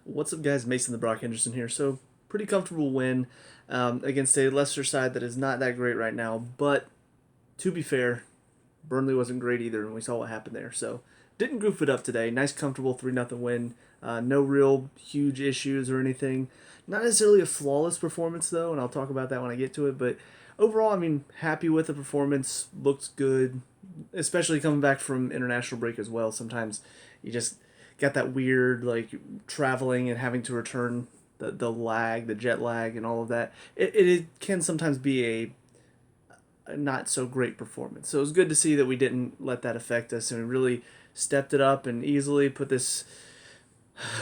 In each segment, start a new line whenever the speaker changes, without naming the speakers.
What's up, guys? Mason the Brock Henderson here. So, pretty comfortable win against a Leicester side that is not that great right now. But to be fair, Burnley wasn't great either, and we saw what happened there. So, didn't goof it up today. Nice, comfortable 3-0 win. No real huge issues or anything. Not necessarily a flawless performance, though, and I'll talk about that when I get to it. But overall, I mean, happy with the performance. Looked good, especially coming back from international break as well. Sometimes you just got that weird like traveling and having to return the lag, the jet lag, and all of that. It can sometimes be a not so great performance. So it was good to see that we didn't let that affect us and we really stepped it up and easily put this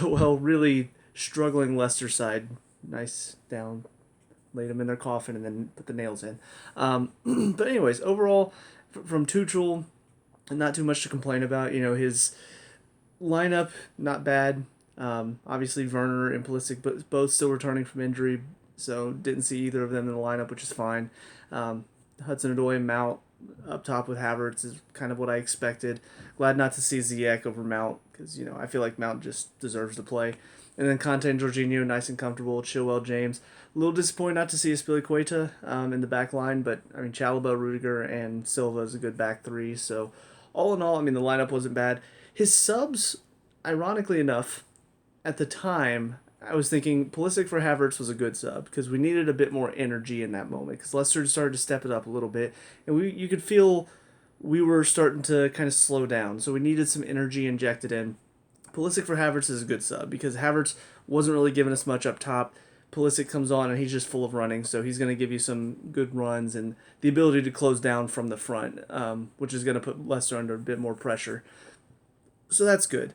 well really struggling Leicester side nice down, laid them in their coffin, and then put the nails in. But anyways, overall, from Tuchel, not too much to complain about. You know, his lineup not bad. Obviously, Werner and Pulisic, but both still returning from injury, so didn't see either of them in the lineup, which is fine. Hudson-Odoi and Mount up top with Havertz is kind of what I expected. Glad not to see Ziyech over Mount because I feel like Mount just deserves to play. And then Conte and Jorginho, nice and comfortable. Chilwell, James. A little disappointed not to see Aspilicueta in the back line, but I mean Chalobah, Rudiger, and Silva is a good back three. So all in all, I mean the lineup wasn't bad. His subs, ironically enough, at the time I was thinking Pulisic for Havertz was a good sub because we needed a bit more energy in that moment because Leicester started to step it up a little bit, and you could feel we were starting to kind of slow down, so we needed some energy injected in. Pulisic for Havertz is a good sub because Havertz wasn't really giving us much up top. Pulisic comes on and he's just full of running, so he's going to give you some good runs and the ability to close down from the front, which is going to put Leicester under a bit more pressure. So that's good.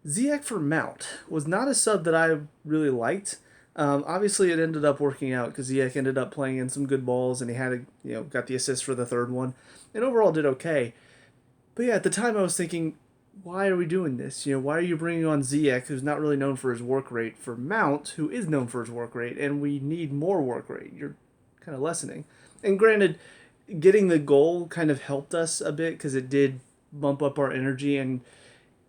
Ziyech for Mount was not a sub that I really liked. Obviously, it ended up working out because Ziyech ended up playing in some good balls and he had got the assist for the third one, and overall did okay. But yeah, at the time I was thinking, why are we doing this? Why are you bringing on Ziyech, who's not really known for his work rate, for Mount, who is known for his work rate, and we need more work rate? You're kind of lessening. And granted, getting the goal kind of helped us a bit because it did bump up our energy and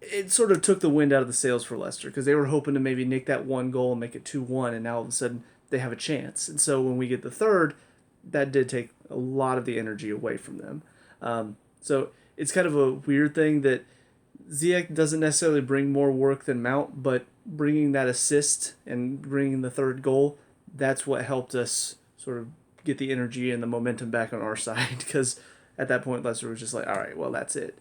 it sort of took the wind out of the sails for Leicester because they were hoping to maybe nick that one goal and make it 2-1, and now all of a sudden they have a chance. And so when we get the third, that did take a lot of the energy away from them. So it's kind of a weird thing that Ziyech doesn't necessarily bring more work than Mount, but bringing that assist and bringing the third goal, that's what helped us sort of get the energy and the momentum back on our side because at that point Leicester was just like, all right, well, that's it.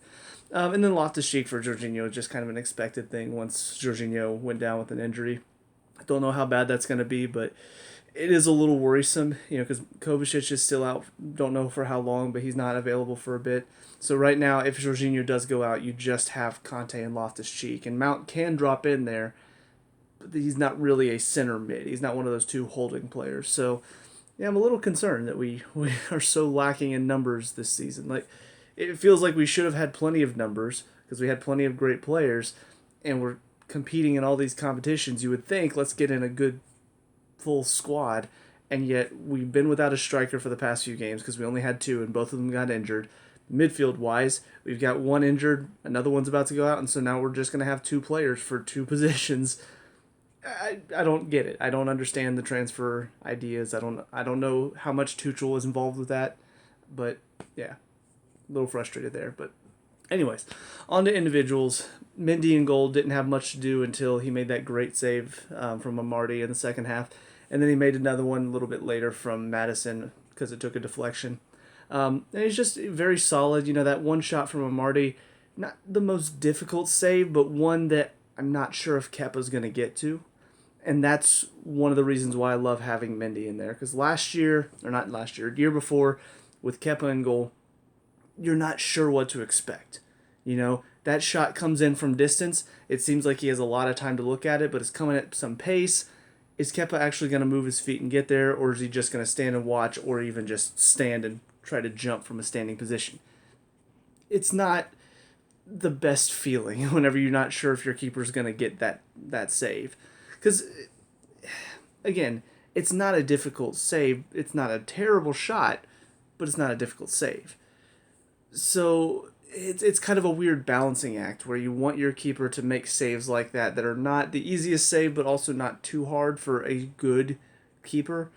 And then Loftus-Cheek for Jorginho, just kind of an expected thing once Jorginho went down with an injury. I don't know how bad that's going to be, but it is a little worrisome, because Kovacic is still out. Don't know for how long, but he's not available for a bit. So right now, if Jorginho does go out, you just have Conte and Loftus-Cheek. And Mount can drop in there, but he's not really a center mid. He's not one of those two holding players. So, yeah, I'm a little concerned that we are so lacking in numbers this season. Like, it feels like we should have had plenty of numbers because we had plenty of great players, and we're competing in all these competitions. You would think, let's get in a good full squad, and yet we've been without a striker for the past few games because we only had two, and both of them got injured. Midfield wise, we've got one injured, another one's about to go out, and so now we're just going to have two players for two positions. I don't get it. I don't understand the transfer ideas. I don't know how much Tuchel is involved with that, but yeah, a little frustrated there. But anyways, on to individuals. Mendy in goal didn't have much to do until he made that great save from Amarty in the second half, and then he made another one a little bit later from Madison because it took a deflection. And he's just very solid. That one shot from Amarty, not the most difficult save, but one that I'm not sure if Kepa's going to get to. And that's one of the reasons why I love having Mendy in there. Because year before, with Kepa in goal, you're not sure what to expect. That shot comes in from distance. It seems like he has a lot of time to look at it, but it's coming at some pace. Is Kepa actually going to move his feet and get there, or is he just going to stand and watch, or even just stand and try to jump from a standing position? It's not the best feeling whenever you're not sure if your keeper's going to get that save. Because, again, it's not a difficult save. It's not a terrible shot, but it's not a difficult save. So it's kind of a weird balancing act where you want your keeper to make saves like that are not the easiest save, but also not too hard for a good keeper.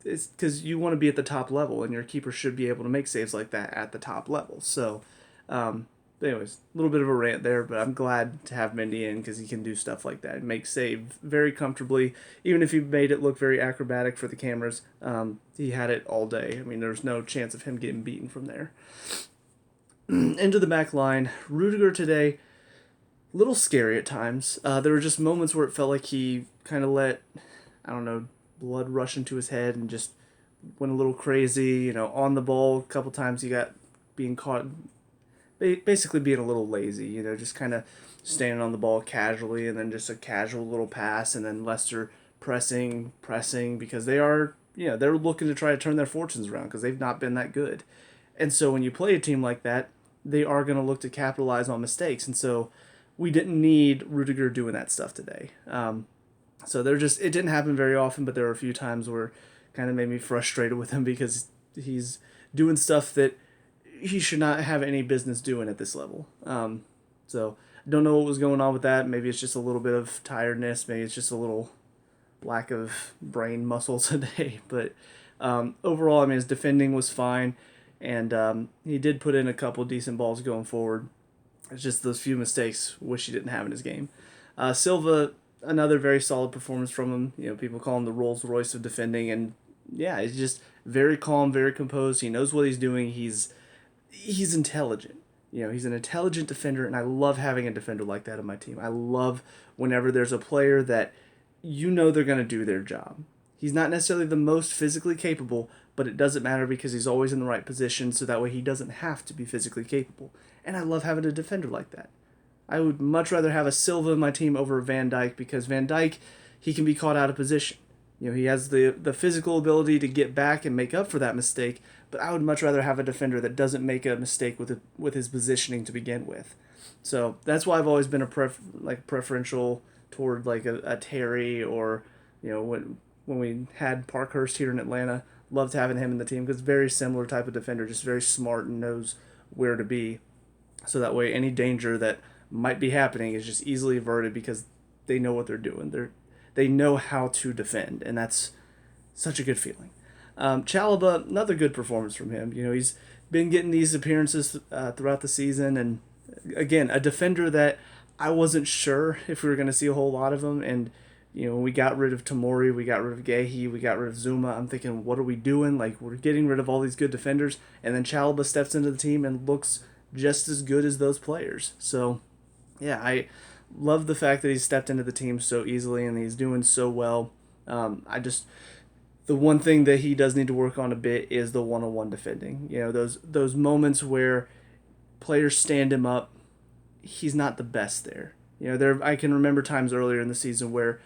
It's because you want to be at the top level, and your keeper should be able to make saves like that at the top level. So, anyways, a little bit of a rant there, but I'm glad to have Mendy in because he can do stuff like that and make save very comfortably. Even if he made it look very acrobatic for the cameras, he had it all day. I mean, there's no chance of him getting beaten from there. Into the back line, Rudiger today, a little scary at times. There were just moments where it felt like he kind of let, I don't know, blood rush into his head and just went a little crazy. On the ball, a couple times he got being caught, basically being a little lazy. Just kind of standing on the ball casually, and then just a casual little pass, and then Leicester pressing because they are, they're looking to try to turn their fortunes around because they've not been that good. And so when you play a team like that, they are going to look to capitalize on mistakes. And so we didn't need Rudiger doing that stuff today. So it didn't happen very often, but there were a few times where it kind of made me frustrated with him because he's doing stuff that he should not have any business doing at this level. So I don't know what was going on with that. Maybe it's just a little bit of tiredness. Maybe it's just a little lack of brain muscle today. But overall, I mean, his defending was fine. And he did put in a couple decent balls going forward. It's just those few mistakes wish he didn't have in his game. Silva, another very solid performance from him. People call him the Rolls Royce of defending. And yeah, he's just very calm, very composed. He knows what he's doing. He's intelligent. He's an intelligent defender, and I love having a defender like that on my team. I love whenever there's a player that they're going to do their job. He's not necessarily the most physically capable, but it doesn't matter because he's always in the right position, so that way he doesn't have to be physically capable. And I love having a defender like that. I would much rather have a Silva in my team over Van Dijk because Van Dijk, he can be caught out of position. He has the physical ability to get back and make up for that mistake, but I would much rather have a defender that doesn't make a mistake with his positioning to begin with. So that's why I've always been preferential toward like a Terry or when we had Parkhurst here in Atlanta, loved having him in the team because very similar type of defender, just very smart and knows where to be. So that way any danger that might be happening is just easily averted because they know what they're doing. They know how to defend, and that's such a good feeling. Chalobah, another good performance from him. He's been getting these appearances throughout the season, and again, a defender that I wasn't sure if we were going to see a whole lot of him, and we got rid of Tomori, we got rid of Gehi, we got rid of Zuma. I'm thinking, what are we doing? Like, we're getting rid of all these good defenders, and then Chalobah steps into the team and looks just as good as those players. So, yeah, I love the fact that he stepped into the team so easily and he's doing so well. The one thing that he does need to work on a bit is the one-on-one defending. Those moments where players stand him up, he's not the best there. I can remember times earlier in the season where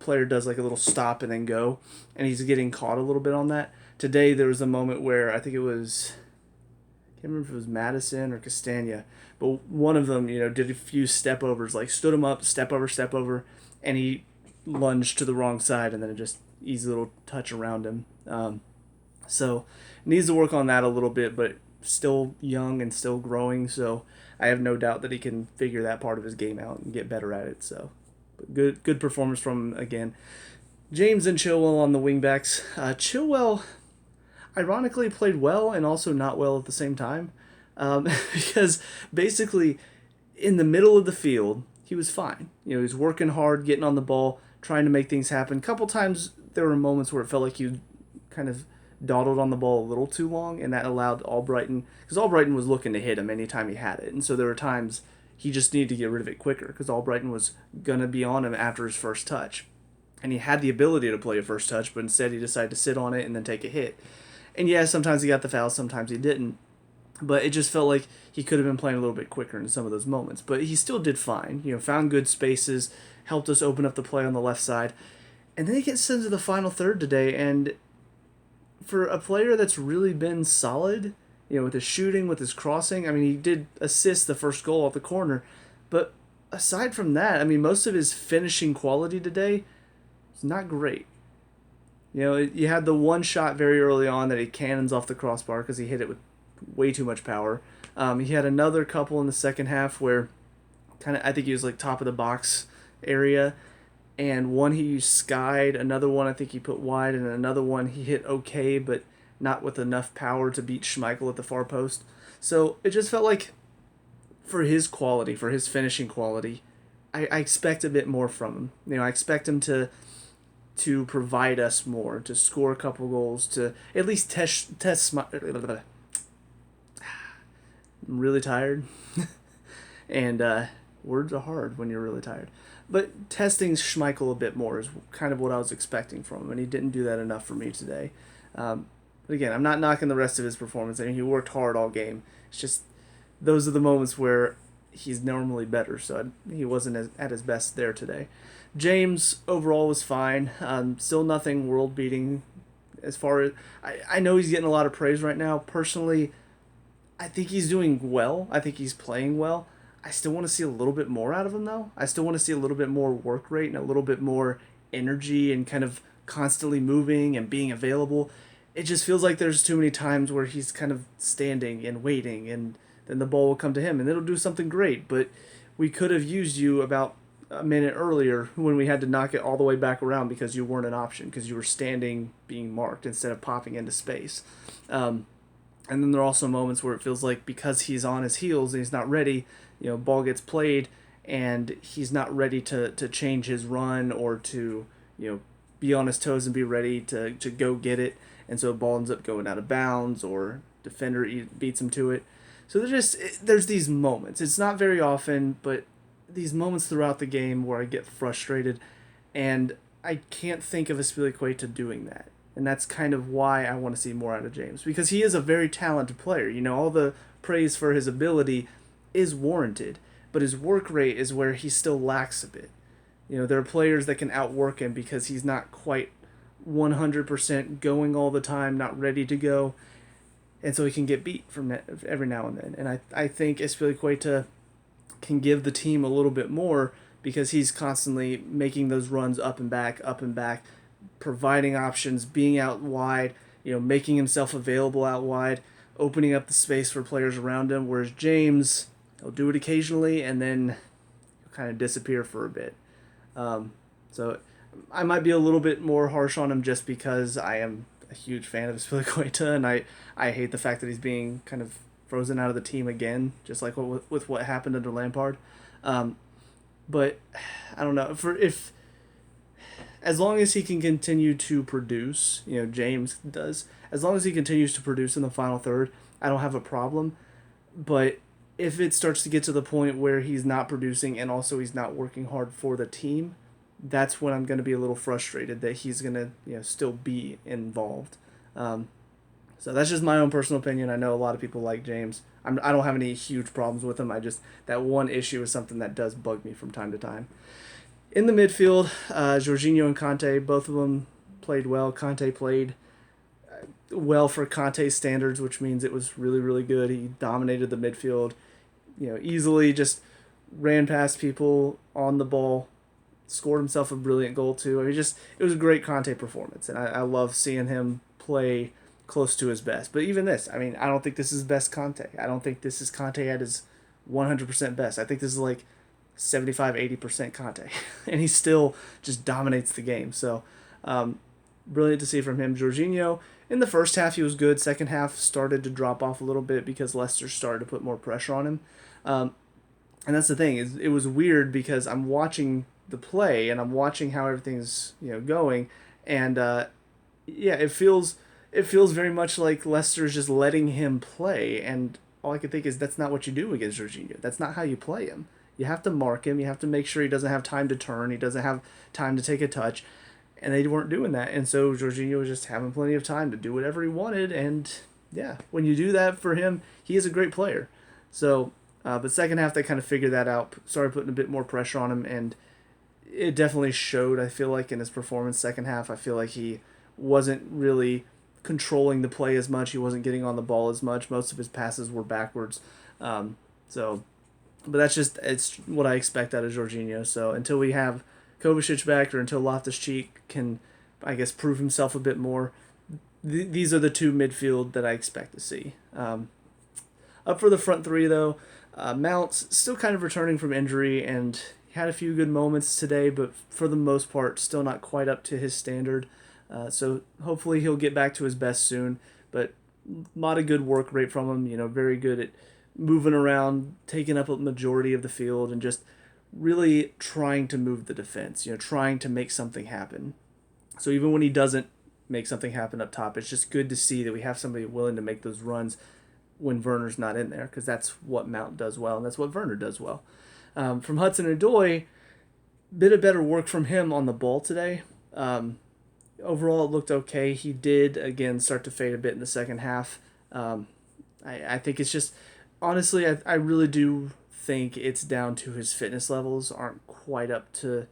player does like a little stop and then go, and he's getting caught a little bit on that. Today there was a moment where I think it was, I can't remember if it was Madison or Castagna, but one of them, did a few step overs, like stood him up, step over, and he lunged to the wrong side, and then it just easy little touch around him. So needs to work on that a little bit, but still young and still growing. So I have no doubt that he can figure that part of his game out and get better at it. So, but good performance from him again. James and Chilwell on the wingbacks. Chilwell, ironically, played well and also not well at the same time, because basically in the middle of the field he was fine. He was working hard, getting on the ball, trying to make things happen. A couple times there were moments where it felt like he kind of dawdled on the ball a little too long, and that allowed Albrighton, because Albrighton was looking to hit him anytime he had it, and so there were times he just needed to get rid of it quicker because Albrighton was going to be on him after his first touch. And he had the ability to play a first touch, but instead he decided to sit on it and then take a hit. And yeah, sometimes he got the foul, sometimes he didn't. But it just felt like he could have been playing a little bit quicker in some of those moments. But he still did fine. Found good spaces, helped us open up the play on the left side. And then he gets into the final third today, and for a player that's really been solid, with his shooting, with his crossing, I mean, he did assist the first goal off the corner. But aside from that, I mean, most of his finishing quality today is not great. You had the one shot very early on that he cannons off the crossbar because he hit it with way too much power. He had another couple in the second half where kind of I think he was like top of the box area, and one he skied, another one I think he put wide, and another one he hit okay, but not with enough power to beat Schmeichel at the far post. So it just felt like for his quality, for his finishing quality, I expect a bit more from him. I expect him to provide us more, to score a couple goals, to at least test. I'm really tired, and words are hard when you're really tired. But testing Schmeichel a bit more is kind of what I was expecting from him, and he didn't do that enough for me today. But again, I'm not knocking the rest of his performance. I mean, he worked hard all game. It's just those are the moments where he's normally better, so he wasn't at his best there today. James overall was fine. Still nothing world beating as far as I know he's getting a lot of praise right now. Personally, I think he's doing well. I think he's playing well. I still want to see a little bit more out of him though. I still want to see a little bit more work rate and a little bit more energy and kind of constantly moving and being available. It just feels like there's too many times where he's kind of standing and waiting, and then the ball will come to him and it'll do something great. But we could have used you about a minute earlier when we had to knock it all the way back around because you weren't an option, because you were standing being marked instead of popping into space. And then there are also moments where it feels like because he's on his heels and he's not ready, ball gets played and he's not ready to change his run or to, be on his toes and be ready to go get it. And so the ball ends up going out of bounds or defender beats him to it. So there's these moments. It's not very often, but these moments throughout the game where I get frustrated, and I can't think of Azpilicueta doing that. And that's kind of why I want to see more out of James, because he is a very talented player. All the praise for his ability is warranted, but his work rate is where he still lacks a bit. There are players that can outwork him because he's not quite 100% going all the time, not ready to go, and so he can get beat from every now and then. And I think Azpilicueta can give the team a little bit more because he's constantly making those runs up and back, providing options, being out wide, making himself available out wide, opening up the space for players around him, whereas James, he'll do it occasionally and then he'll kind of disappear for a bit. So I might be a little bit more harsh on him just because I am a huge fan of Azpilicueta, and I hate the fact that he's being kind of frozen out of the team again, just like with what happened under Lampard. But I don't know, as long as he can continue to produce, James does, as long as he continues to produce in the final third, I don't have a problem. But if it starts to get to the point where he's not producing and also he's not working hard for the team, that's when I'm going to be a little frustrated that he's going to still be involved. So that's just my own personal opinion. I know a lot of people like James. I don't have any huge problems with him. That one issue is something that does bug me from time to time. In the midfield, Jorginho and Kanté, both of them played well. Kanté played well for Kanté's standards, which means it was really, really good. He dominated the midfield, easily just ran past people on the ball, scored himself a brilliant goal too. It was a great Kanté performance, and I love seeing him play close to his best. But even this, I don't think this is best Kanté. I don't think this is Kanté at his 100% best. I think this is like 75-80% Kanté, and he still just dominates the game. So brilliant to see from him. Jorginho, in the first half he was good. Second half started to drop off a little bit because Leicester started to put more pressure on him. And that's the thing, is it was weird because I'm watching the play and I'm watching how everything's going, and it feels very much like Leicester's just letting him play, and all I can think is that's not what you do against Jorginho. That's not how you play him. You have to mark him. You have to make sure he doesn't have time to turn. He doesn't have time to take a touch, and they weren't doing that, and so Jorginho was just having plenty of time to do whatever he wanted, and when you do that for him, he is a great player. So, but second half they kind of figured that out, started putting a bit more pressure on him, and it definitely showed, I feel like, in his performance second half. I feel like he wasn't really controlling the play as much. He wasn't getting on the ball as much. Most of his passes were backwards. But it's what I expect out of Jorginho. So until we have Kovacic back, or until Loftus-Cheek can, I guess, prove himself a bit more, these are the two midfield that I expect to see. Up for the front three, though, Mount's still kind of returning from injury, and he had a few good moments today, but for the most part, still not quite up to his standard. So hopefully he'll get back to his best soon. But a lot of good work rate from him. Very good at moving around, taking up a majority of the field, and just really trying to move the defense. Trying to make something happen. So even when he doesn't make something happen up top, it's just good to see that we have somebody willing to make those runs when Werner's not in there, because that's what Mount does well, and that's what Werner does well. From Hudson-Odoi, bit of better work from him on the ball today. Overall, it looked okay. He did, again, start to fade a bit in the second half. I think it's just, honestly, I really do think it's down to his fitness levels aren't quite up to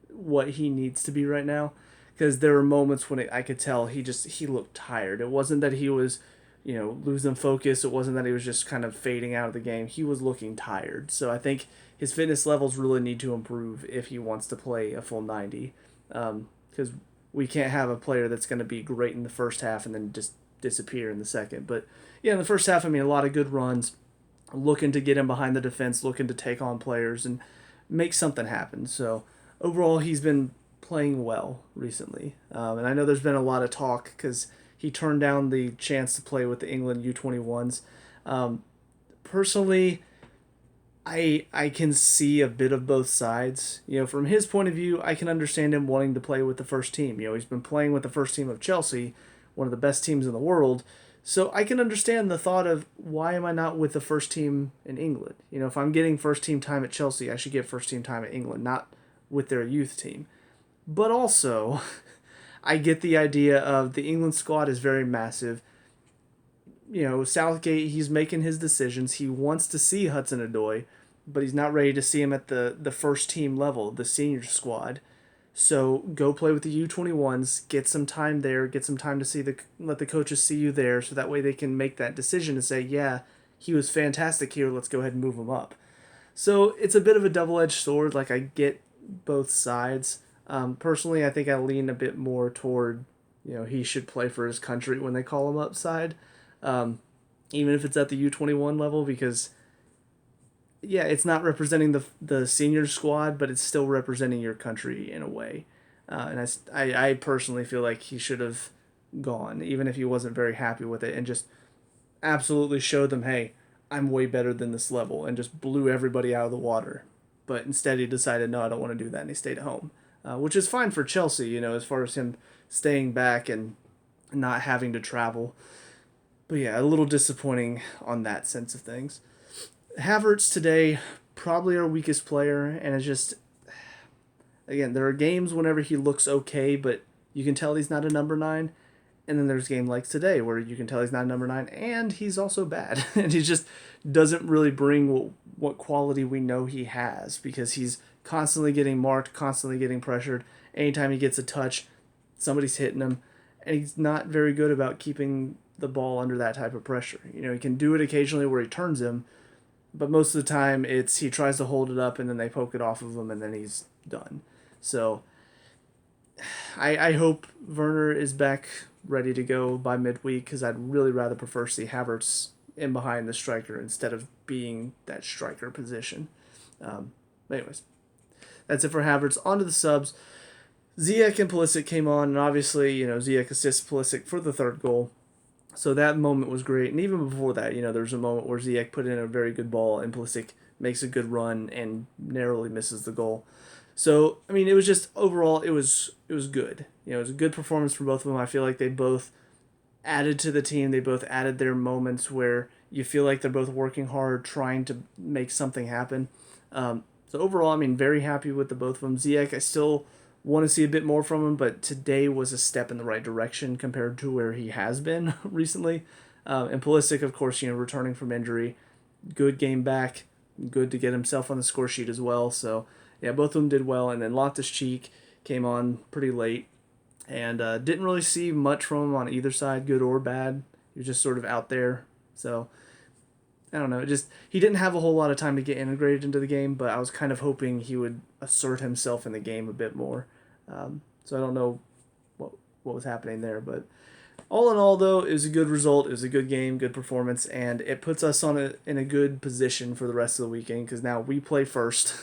what he needs to be right now, because there were moments when I could tell he looked tired. It wasn't that he was losing focus. It wasn't that he was just kind of fading out of the game. He was looking tired. So I think his fitness levels really need to improve if he wants to play a full 90. Because we can't have a player that's going to be great in the first half and then just disappear in the second. But yeah, in the first half, a lot of good runs, looking to get in behind the defense, looking to take on players and make something happen. So overall, he's been playing well recently. And I know there's been a lot of talk because he turned down the chance to play with the England U21s. Personally, I can see a bit of both sides. From his point of view, I can understand him wanting to play with the first team. He's been playing with the first team of Chelsea, one of the best teams in the world. So I can understand the thought of, why am I not with the first team in England? If I'm getting first team time at Chelsea, I should get first team time at England, not with their youth team. But also, I get the idea of the England squad is very massive. Southgate, he's making his decisions. He wants to see Hudson-Odoi, but he's not ready to see him at the first team level, the senior squad. So go play with the U21s, get some time there, get some time to let the coaches see you there, so that way they can make that decision and say, yeah, he was fantastic here, let's go ahead and move him up. So it's a bit of a double-edged sword. I get both sides. Personally, I think I lean a bit more toward, he should play for his country when they call him up side, even if it's at the U21 level, because yeah, it's not representing the senior squad, but it's still representing your country in a way. And I personally feel like he should have gone, even if he wasn't very happy with it, and just absolutely showed them, hey, I'm way better than this level, and just blew everybody out of the water. But instead he decided, no, I don't want to do that, and he stayed at home, which is fine for Chelsea, as far as him staying back and not having to travel. But yeah, a little disappointing on that sense of things. Havertz today, probably our weakest player, and it's just, again, there are games whenever he looks okay, but you can tell he's not a number 9, and then there's game like today where you can tell he's not a number 9, and he's also bad, and he just doesn't really bring what quality we know he has, because he's constantly getting marked, constantly getting pressured. Anytime he gets a touch, somebody's hitting him, and he's not very good about keeping the ball under that type of pressure. He can do it occasionally where he turns him, but most of the time he tries to hold it up and then they poke it off of him and then he's done. So I hope Werner is back ready to go by midweek, because I'd really rather prefer to see Havertz in behind the striker instead of being that striker position. Anyways, that's it for Havertz. On to the subs. Ziyech and Pulisic came on, and obviously, Ziyech assists Pulisic for the third goal. So that moment was great. And even before that, there was a moment where Ziyech put in a very good ball and Pulisic makes a good run and narrowly misses the goal. So, it was just, overall, it was good. It was a good performance from both of them. I feel like they both added to the team. They both added their moments where you feel like they're both working hard, trying to make something happen. So overall, very happy with the both of them. Ziyech, I still want to see a bit more from him, but today was a step in the right direction compared to where he has been recently. And Pulisic, of course, returning from injury, good game back, good to get himself on the score sheet as well. So yeah, both of them did well. And then Loftus-Cheek came on pretty late, and didn't really see much from him on either side, good or bad. He was just sort of out there. So I don't know, he didn't have a whole lot of time to get integrated into the game, but I was kind of hoping he would assert himself in the game a bit more. So I don't know what was happening there, but all in all, though, it was a good result. It was a good game, good performance, and it puts us in a good position for the rest of the weekend because now we play first.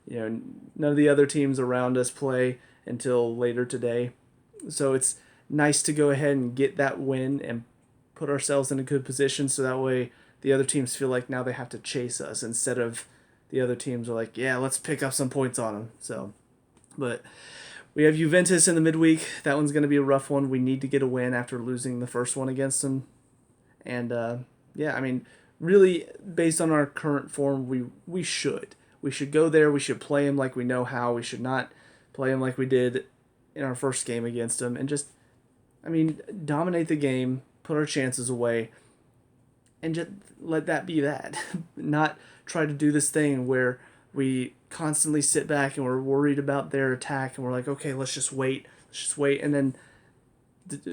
None of the other teams around us play until later today, so it's nice to go ahead and get that win and put ourselves in a good position. So that way, the other teams feel like now they have to chase us instead of the other teams are like, yeah, let's pick up some points on them. So, but we have Juventus in the midweek. That one's going to be a rough one. We need to get a win after losing the first one against them. And yeah, I mean, really, based on our current form, we should. We should go there. We should play them like we know how. We should not play them like we did in our first game against them. And just, I mean, dominate the game, put our chances away, and just let that be that. Not try to do this thing where we constantly sit back and we're worried about their attack and we're like, okay, let's just wait, and then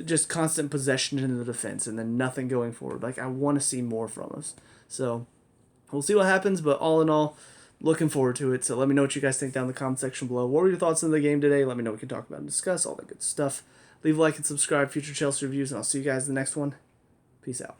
just constant possession in the defense and then nothing going forward. Like, I want to see more from us. So we'll see what happens, but all in all, looking forward to it. So let me know what you guys think down in the comment section below. What were your thoughts on the game today? Let me know what we can talk about and discuss, all that good stuff. Leave a like and subscribe, future Chelsea reviews, and I'll see you guys in the next one. Peace out.